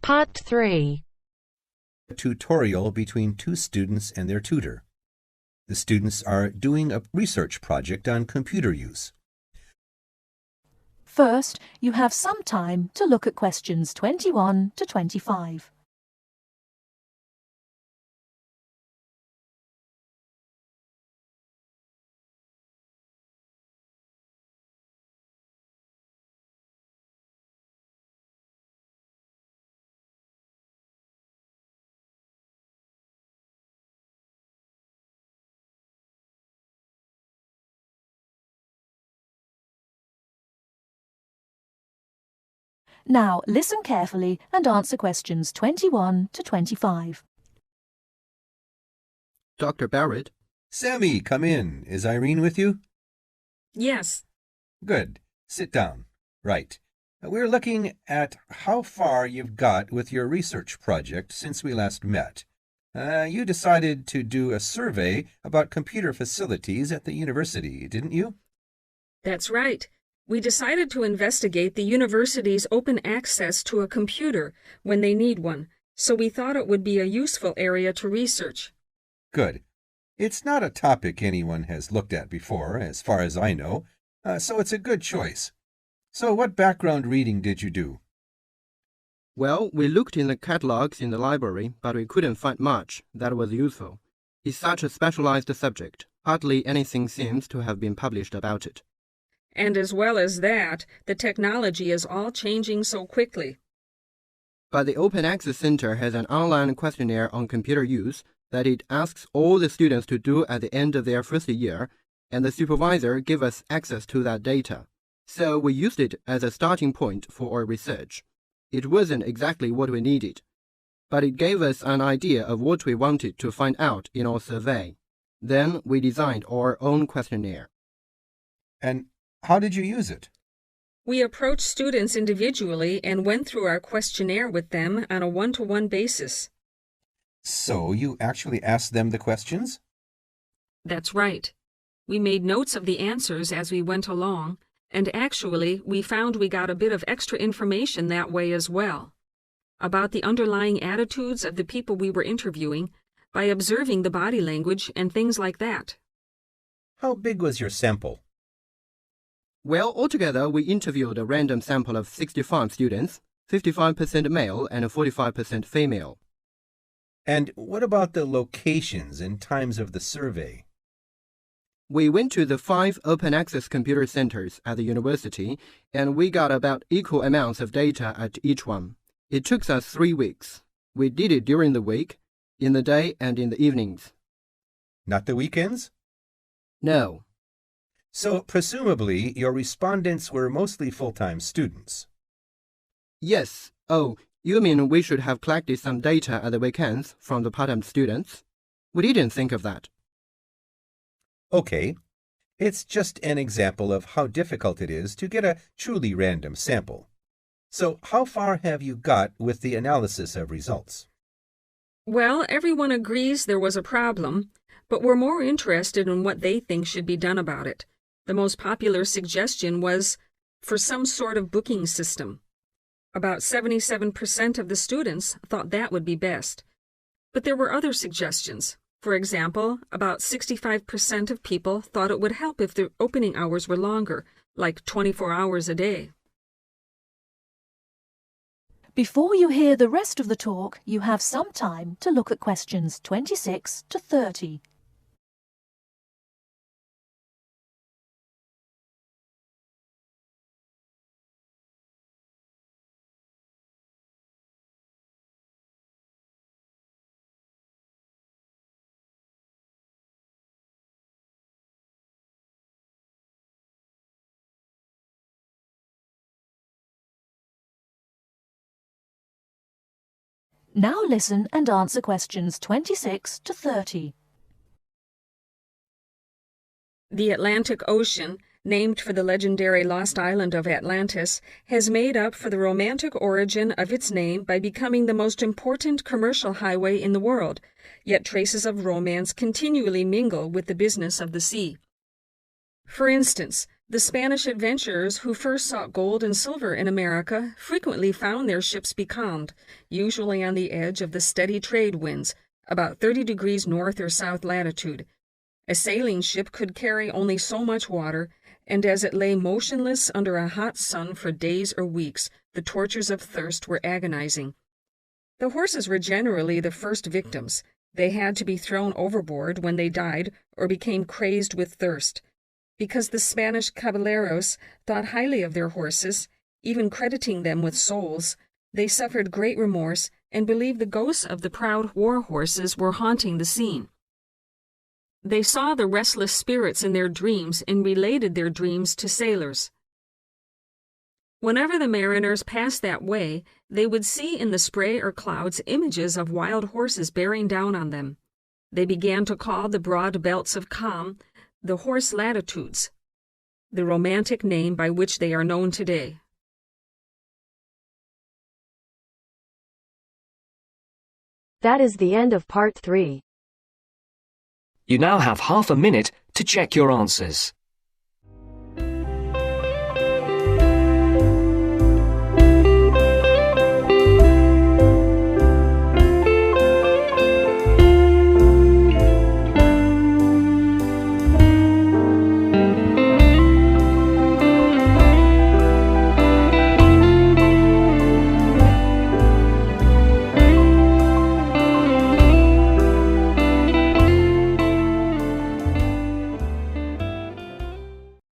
Part 3. A tutorial between two students and their tutor. The students are doing a research project on computer use. First, you have some time to look at questions 21 to 25. Now, listen carefully and answer questions 21 to 25. Dr. Barrett? Sammy, come in. Is Irene with you? Yes. Good. Sit down. Right. We're looking at how far you've got with your research project since we last met. You decided to do a survey about computer facilities at the university, didn't you? That's right. We decided to investigate the university's open access to a computer when they need one, so we thought it would be a useful area to research. Good. It's not a topic anyone has looked at before, as far as I know, so it's a good choice. So what background reading did you do? Well, we looked in the catalogs in the library, but we couldn't find much that was useful. It's such a specialized subject. Hardly anything seems to have been published about it. And as well as that, the technology is all changing so quickly. But the Open Access Center has an online questionnaire on computer use that it asks all the students to do at the end of their first year, and the supervisor gave us access to that data. So we used it as a starting point for our research. It wasn't exactly what we needed, but it gave us an idea of what we wanted to find out in our survey. Then we designed our own questionnaire. And how did you use it? We approached students individually and went through our questionnaire with them on a one-to-one basis. So you actually asked them the questions? That's right. We made notes of the answers as we went along, and actually we found we got a bit of extra information that way as well, about the underlying attitudes of the people we were interviewing by observing the body language and things like that. How big was your sample? Well, altogether, we interviewed a random sample of 65 students, 55% male and 45% female. And what about the locations and times of the survey? We went to the 5 open access computer centers at the university, and we got about equal amounts of data at each one. It took us 3 weeks. We did it during the week, in the day and in the evenings. Not the weekends? No. So, presumably, your respondents were mostly full-time students. Yes. Oh, you mean we should have collected some data at the weekends from the part-time students? We didn't think of that. Okay. It's just an example of how difficult it is to get a truly random sample. So, how far have you got with the analysis of results? Well, everyone agrees there was a problem, but we're more interested in what they think should be done about it. The most popular suggestion was for some sort of booking system. About 77% of the students thought that would be best. But there were other suggestions. For example, about 65% of people thought it would help if the opening hours were longer, like 24 hours a day. Before you hear the rest of the talk, you have some time to look at questions 26 to 30. Now listen and answer questions 26 to 30. The Atlantic Ocean, named for the legendary lost island of Atlantis, has made up for the romantic origin of its name by becoming the most important commercial highway in the world, yet traces of romance continually mingle with the business of the sea. For instance, The Spanish adventurers who first sought gold and silver in America frequently found their ships becalmed, usually on the edge of the steady trade winds, about 30 degrees north or south latitude. A sailing ship could carry only so much water, and as it lay motionless under a hot sun for days or weeks, the tortures of thirst were agonizing. The horses were generally the first victims. They had to be thrown overboard when they died or became crazed with thirst. Because the Spanish caballeros thought highly of their horses, even crediting them with souls, they suffered great remorse and believed the ghosts of the proud war horses were haunting the scene. They saw the restless spirits in their dreams and related their dreams to sailors. Whenever the mariners passed that way, they would see in the spray or clouds images of wild horses bearing down on them. They began to call the broad belts of calm the horse latitudes, the romantic name by which they are known today. That is the end of Part 3. You now have half a minute to check your answers.